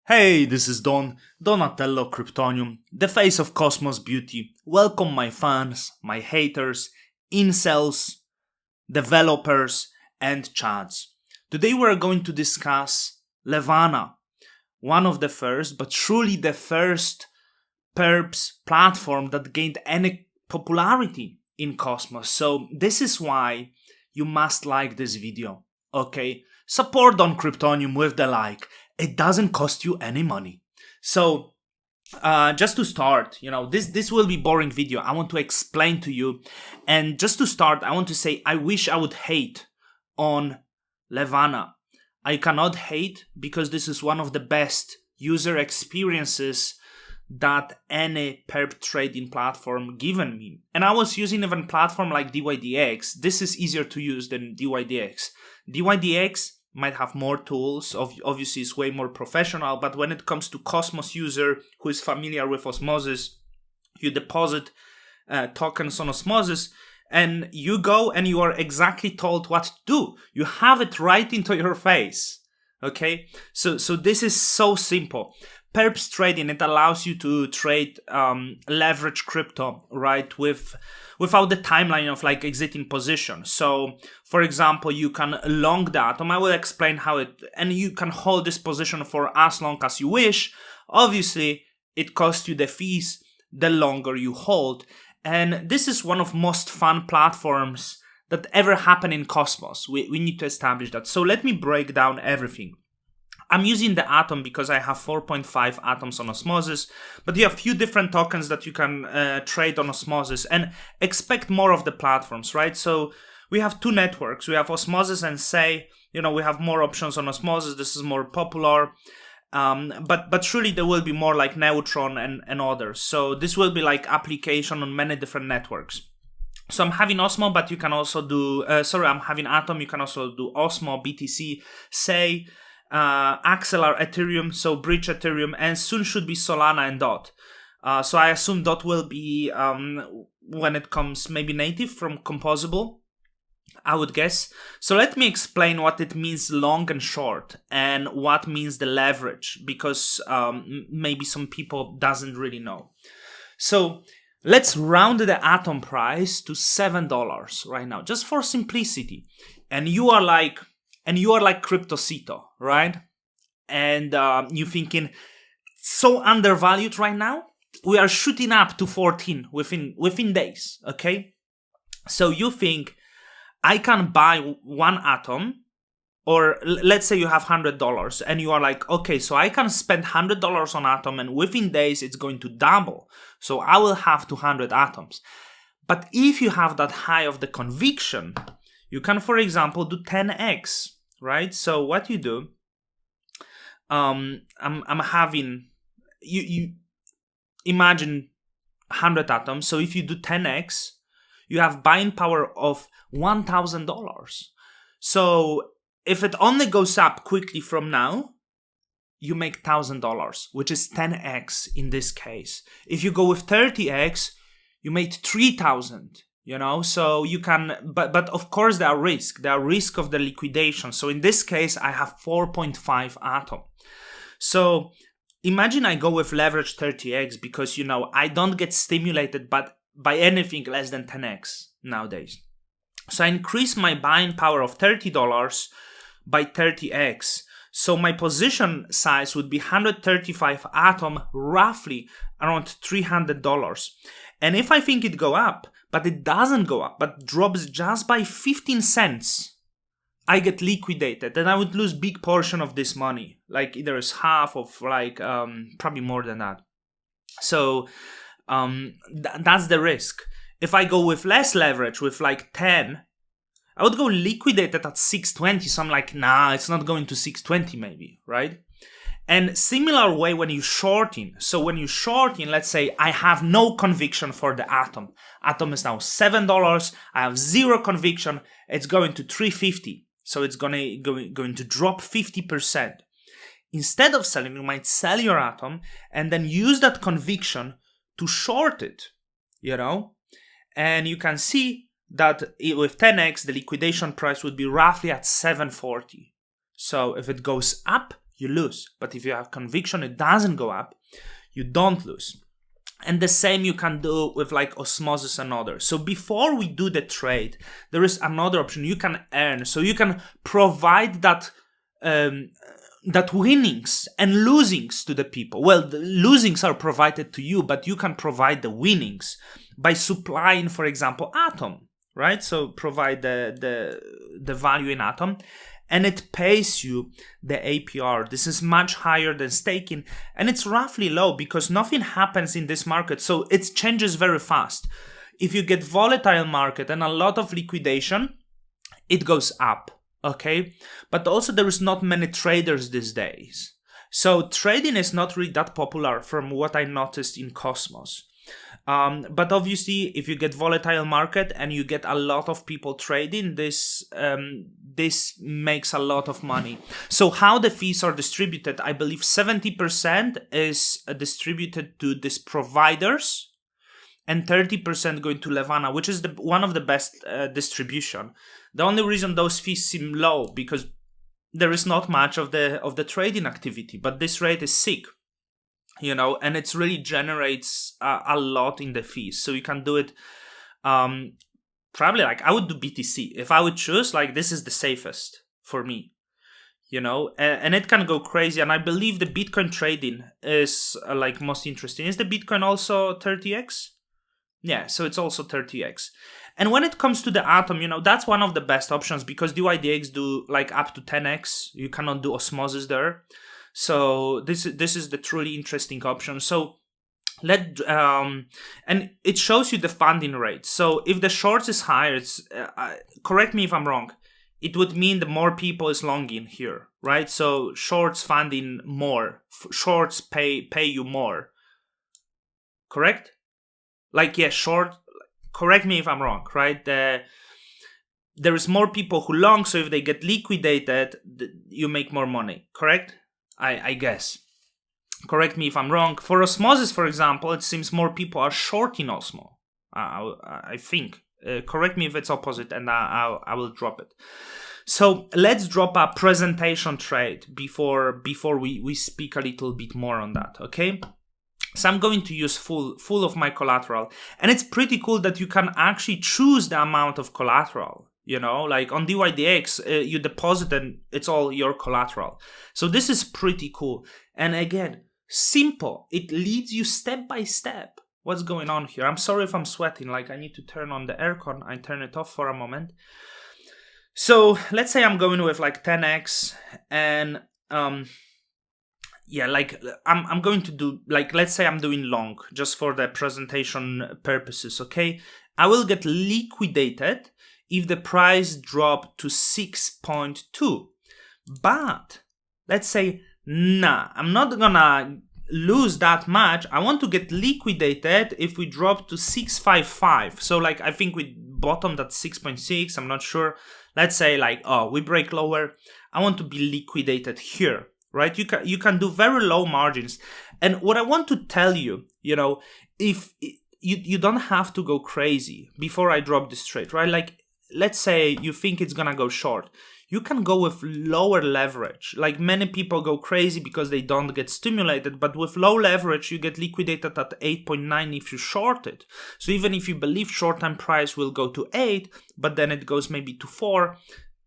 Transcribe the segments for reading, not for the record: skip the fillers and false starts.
Hey, this is Donatello Kryptonium, the face of Cosmos Beauty. Welcome my fans, my haters, incels, developers, and chads. Today we're going to discuss Levana, one of the first, but truly the first perps platform that gained any popularity in Cosmos. So this is why you must like this video, okay? Support Don Kryptonium with the like. It doesn't cost you any money. So just to start, this will be boring video. I want to explain to you. And just to start, I want to say I wish I would hate on Levana. I cannot hate because this is one of the best user experiences that any perp trading platform given me. And I was using even platform like DYDX. This is easier to use than DYDX. DYDX might have more tools, obviously it's way more professional, but when it comes to Cosmos user who is familiar with Osmosis, you deposit tokens on Osmosis and you go and you are exactly told what to do. You have it right into your face, okay? So this is so simple. Perps trading, it allows you to trade leverage crypto, right, without the timeline of like exiting position. So, for example, you can long the atom. I will explain how and you can hold this position for as long as you wish. Obviously, it costs you the fees the longer you hold. And this is one of most fun platforms that ever happened in Cosmos. We need to establish that. So let me break down everything. I'm using the Atom because I have 4.5 atoms on Osmosis, but you have a few different tokens that you can trade on Osmosis and expect more of the platforms, right? So we have two networks. We have Osmosis and Say. We have more options on Osmosis. This is more popular. But surely there will be more like Neutron and others. So this will be like application on many different networks. So I'm having Osmo, but you can also do, I'm having Atom. You can also do Osmo, BTC, Say, Axelar, Ethereum, so Bridge Ethereum, and soon should be Solana and DOT. So I assume DOT will be, when it comes maybe native from Composable, I would guess. So let me explain what it means long and short and what means the leverage, because maybe some people doesn't really know. So let's round the Atom price to $7 right now, just for simplicity. And you are like Cryptocito, right? And you're thinking, so undervalued right now? We are shooting up to 14 within days, okay? So you think, I can buy one Atom, or let's say you have $100, and you are like, okay, so I can spend $100 on Atom, and within days it's going to double. So I will have 200 Atoms. But if you have that high of the conviction, you can, for example, do 10x. Right, so what you do, I'm having you imagine 100 atoms. So if you do 10x, you have buying power of $1,000. So if it only goes up quickly from now, you make $1,000, which is 10x in this case. If you go with 30x, you made 3,000. So you can, but of course there are risk of the liquidation. So in this case, I have 4.5 atom. So imagine I go with leverage 30x because, I don't get stimulated by anything less than 10x nowadays. So I increase my buying power of $30 by 30x. So my position size would be 135 atom, roughly around $300. And if I think it go up, but it doesn't go up, but drops just by 15 cents, I get liquidated and I would lose big portion of this money, like either is half of probably more than that. So that's the risk. If I go with less leverage, with like 10, I would go liquidated at 620. So I'm like, nah, it's not going to 620 maybe, right? And similar way when you shorting. So when you shorting, let's say I have no conviction for the Atom. Atom is now $7. I have zero conviction. It's going to 350. So it's going to drop 50%. Instead of selling, you might sell your Atom and then use that conviction to short it, And you can see that with 10x, the liquidation price would be roughly at 740. So if it goes up, you lose. But if you have conviction it doesn't go up, you don't lose. And the same you can do with like osmosis and others. So before we do the trade, there is another option you can earn. So you can provide that that winnings and losings to the people. Well, the losings are provided to you, but you can provide the winnings by supplying, for example, Atom, right? So provide the value in Atom, and it pays you the APR. This is much higher than staking, and it's roughly low because nothing happens in this market, so it changes very fast. If you get volatile market and a lot of liquidation, it goes up, okay? But also there is not many traders these days. So trading is not really that popular from what I noticed in Cosmos. But obviously, if you get volatile market and you get a lot of people trading, this makes a lot of money. So how the fees are distributed, I believe 70% is distributed to these providers and 30% going to Levana, which is one of the best distribution. The only reason those fees seem low because there is not much of the trading activity, but this rate is sick. And it really generates a lot in the fees. So you can do it, probably like I would do BTC. If I would choose, like this is the safest for me, and it can go crazy. And I believe the Bitcoin trading is like most interesting. Is the Bitcoin also 30x? Yeah, so it's also 30x. And when it comes to the Atom, that's one of the best options because DYDX do like up to 10x. You cannot do osmosis there. So this is the truly interesting option. So and it shows you the funding rate. So if the shorts is higher, it's correct me if I'm wrong, it would mean the more people is longing here, right? So shorts funding more, shorts pay you more. Correct? Like yeah, short. Correct me if I'm wrong, right? There is more people who long, so if they get liquidated, you make more money. Correct? I guess. Correct me if I'm wrong. For osmosis, for example, it seems more people are shorting Osmo. I think. Correct me if it's opposite, and I will drop it. So let's drop a presentation trade before we speak a little bit more on that. Okay. So I'm going to use full of my collateral, and it's pretty cool that you can actually choose the amount of collateral. Like on DYDX, you deposit and it's all your collateral. So this is pretty cool. And again, simple. It leads you step by step. What's going on here? I'm sorry if I'm sweating. Like I need to turn on the aircon. I turn it off for a moment. So let's say I'm going with like 10x and yeah, like I'm going to do like, let's say I'm doing long just for the presentation purposes. Okay. I will get liquidated if the price dropped to 6.2. But let's say, nah, I'm not gonna lose that much. I want to get liquidated if we drop to 6.55. So like, I think we bottomed at 6.6. I'm not sure. Let's say like, we break lower. I want to be liquidated here, right? You can do very low margins. And what I want to tell you, if you don't have to go crazy before I drop this trade, right? Like, let's say you think it's gonna go short. You can go with lower leverage. Like many people go crazy because they don't get stimulated, but with low leverage, you get liquidated at 8.9 if you short it. So even if you believe short-term price will go to 8, but then it goes maybe to 4,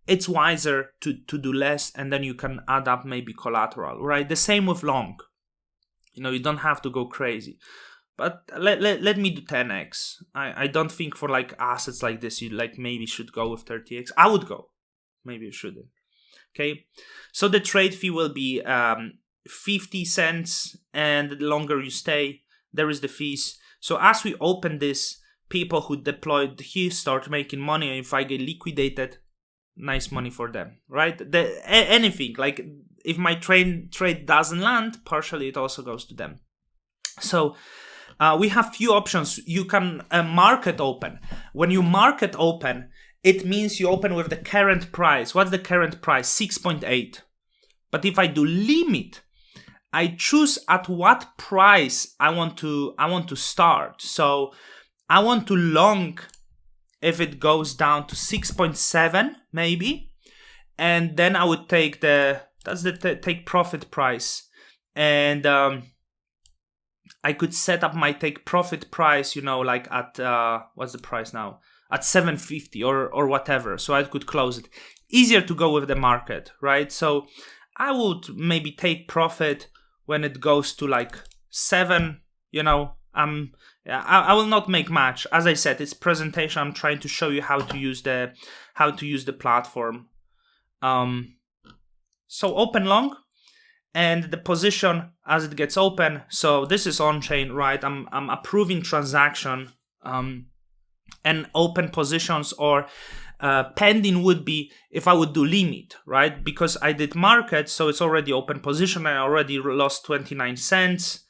it's wiser to do less, and then you can add up maybe collateral, right? The same with long. You don't have to go crazy. But let me do 10x. I don't think for like assets like this, you like maybe should go with 30x. I would go. Maybe you shouldn't. Okay. So the trade fee will be 50 cents, and the longer you stay, there is the fees. So as we open this, people who deployed here start making money. And if I get liquidated, nice money for them, right? Anything like if my trade doesn't land, partially it also goes to them. So we have few options. You can market open. When you market open, it means you open with the current price. What's the current price? 6.8. But if I do limit, I choose at what price I want to start. So I want to long if it goes down to 6.7 maybe, and then I would take the That's the take profit price. And I could set up my take profit price, like at what's the price now? At 750 or whatever. So I could close it. Easier to go with the market, right? So I would maybe take profit when it goes to like 7, I will not make much. As I said, it's presentation. I'm trying to show you how to use the platform. So open long, and the position as it gets open. So this is on chain, right? I'm approving transaction, and open positions or pending would be if I would do limit, right? Because I did market, so it's already open position. I already lost 29 cents.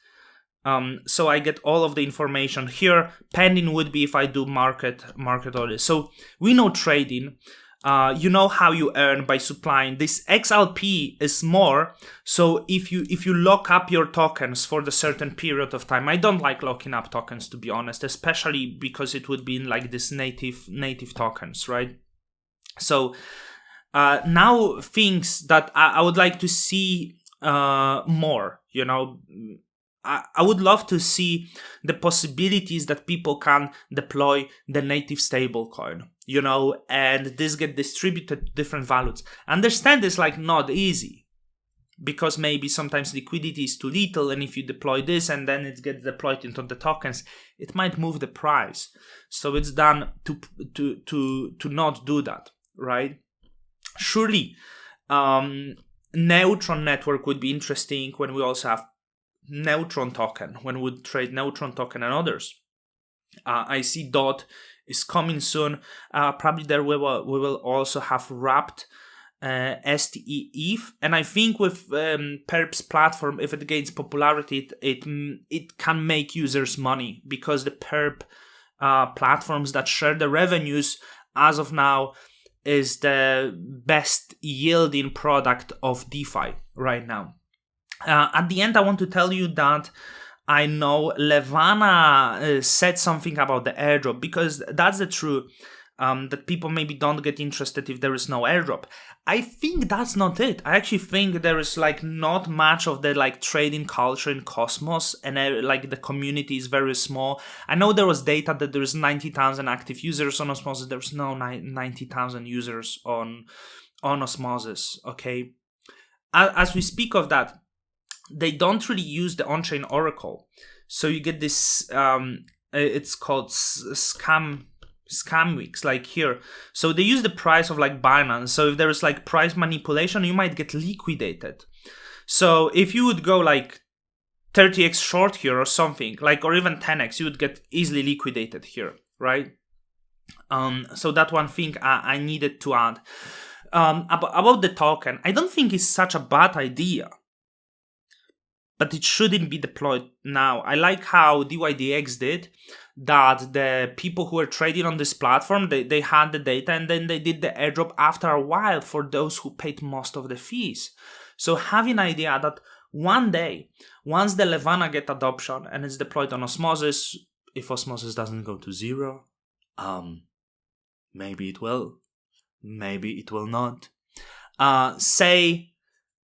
So I get all of the information here. Pending would be if I do market orders. So we know trading. You know how you earn by supplying. This XLP is more. So if you lock up your tokens for the certain period of time, I don't like locking up tokens, to be honest, especially because it would be in like this native tokens, right? So now things that I would like to see more, I would love to see the possibilities that people can deploy the native stablecoin, and this get distributed to different values. Understand it's like not easy, because maybe sometimes liquidity is too little, and if you deploy this and then it gets deployed into the tokens, it might move the price. So it's done to not do that, right? Surely, Neutron network would be interesting when we also have Neutron token, when we trade Neutron token and others. I see DOT is coming soon. Probably there we will also have wrapped STE ETH, and I think with perps platform, if it gains popularity, it can make users money, because the perp platforms that share the revenues as of now is the best yielding product of DeFi right now. At the end, I want to tell you that I know Levana said something about the airdrop, because that's the truth, that people maybe don't get interested if there is no airdrop. I think that's not it. I actually think there is like not much of the like trading culture in Cosmos, and like the community is very small. I know there was data that there is 90,000 active users on Osmosis. There's no 90,000 users on Osmosis, okay? As we speak of that, they don't really use the on-chain oracle. So you get this, it's called scam weeks, like here. So they use the price of like Binance. So if there is like price manipulation, you might get liquidated. So if you would go like 30x short here or something, like, or even 10x, you would get easily liquidated here, right? So that one thing I needed to add. About the token, I don't think it's such a bad idea, but it shouldn't be deployed now. I like how DYDX did that. The people who were trading on this platform, they had the data, and then they did the airdrop after a while for those who paid most of the fees. So having an idea that one day, once the Levana get adoption and it's deployed on Osmosis, if Osmosis doesn't go to zero, maybe it will, maybe it will not. Say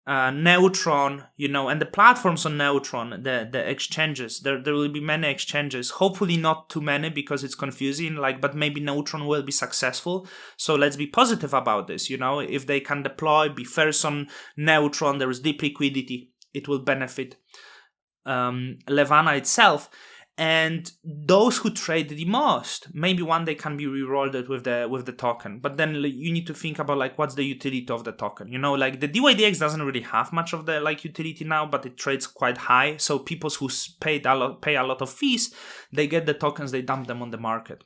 Neutron, and the platforms on Neutron, the exchanges, there will be many exchanges, hopefully not too many because it's confusing, but maybe Neutron will be successful. So let's be positive about this, if they can deploy, be first on Neutron, there is deep liquidity, it will benefit Levana itself. And those who trade the most, maybe one day can be rewarded with the token. But then you need to think about what's the utility of the token. The DYDX doesn't really have much of the utility now, but it trades quite high. So people who pay a lot of fees, they get the tokens, they dump them on the market.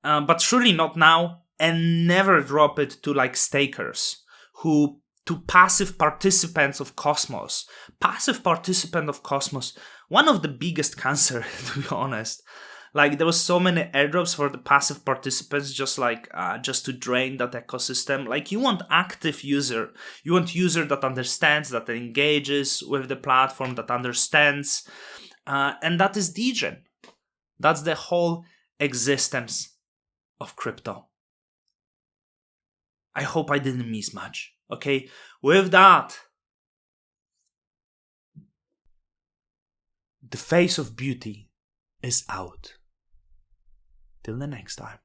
But surely not now, and never drop it to stakers to passive participants of Cosmos. Passive participant of Cosmos, one of the biggest cancer, to be honest. There was so many airdrops for the passive participants, just to drain that ecosystem. You want active user. You want user that understands, that engages with the platform, that understands. And that is degen. That's the whole existence of crypto. I hope I didn't miss much. Okay, with that, the face of beauty is out. Till the next time.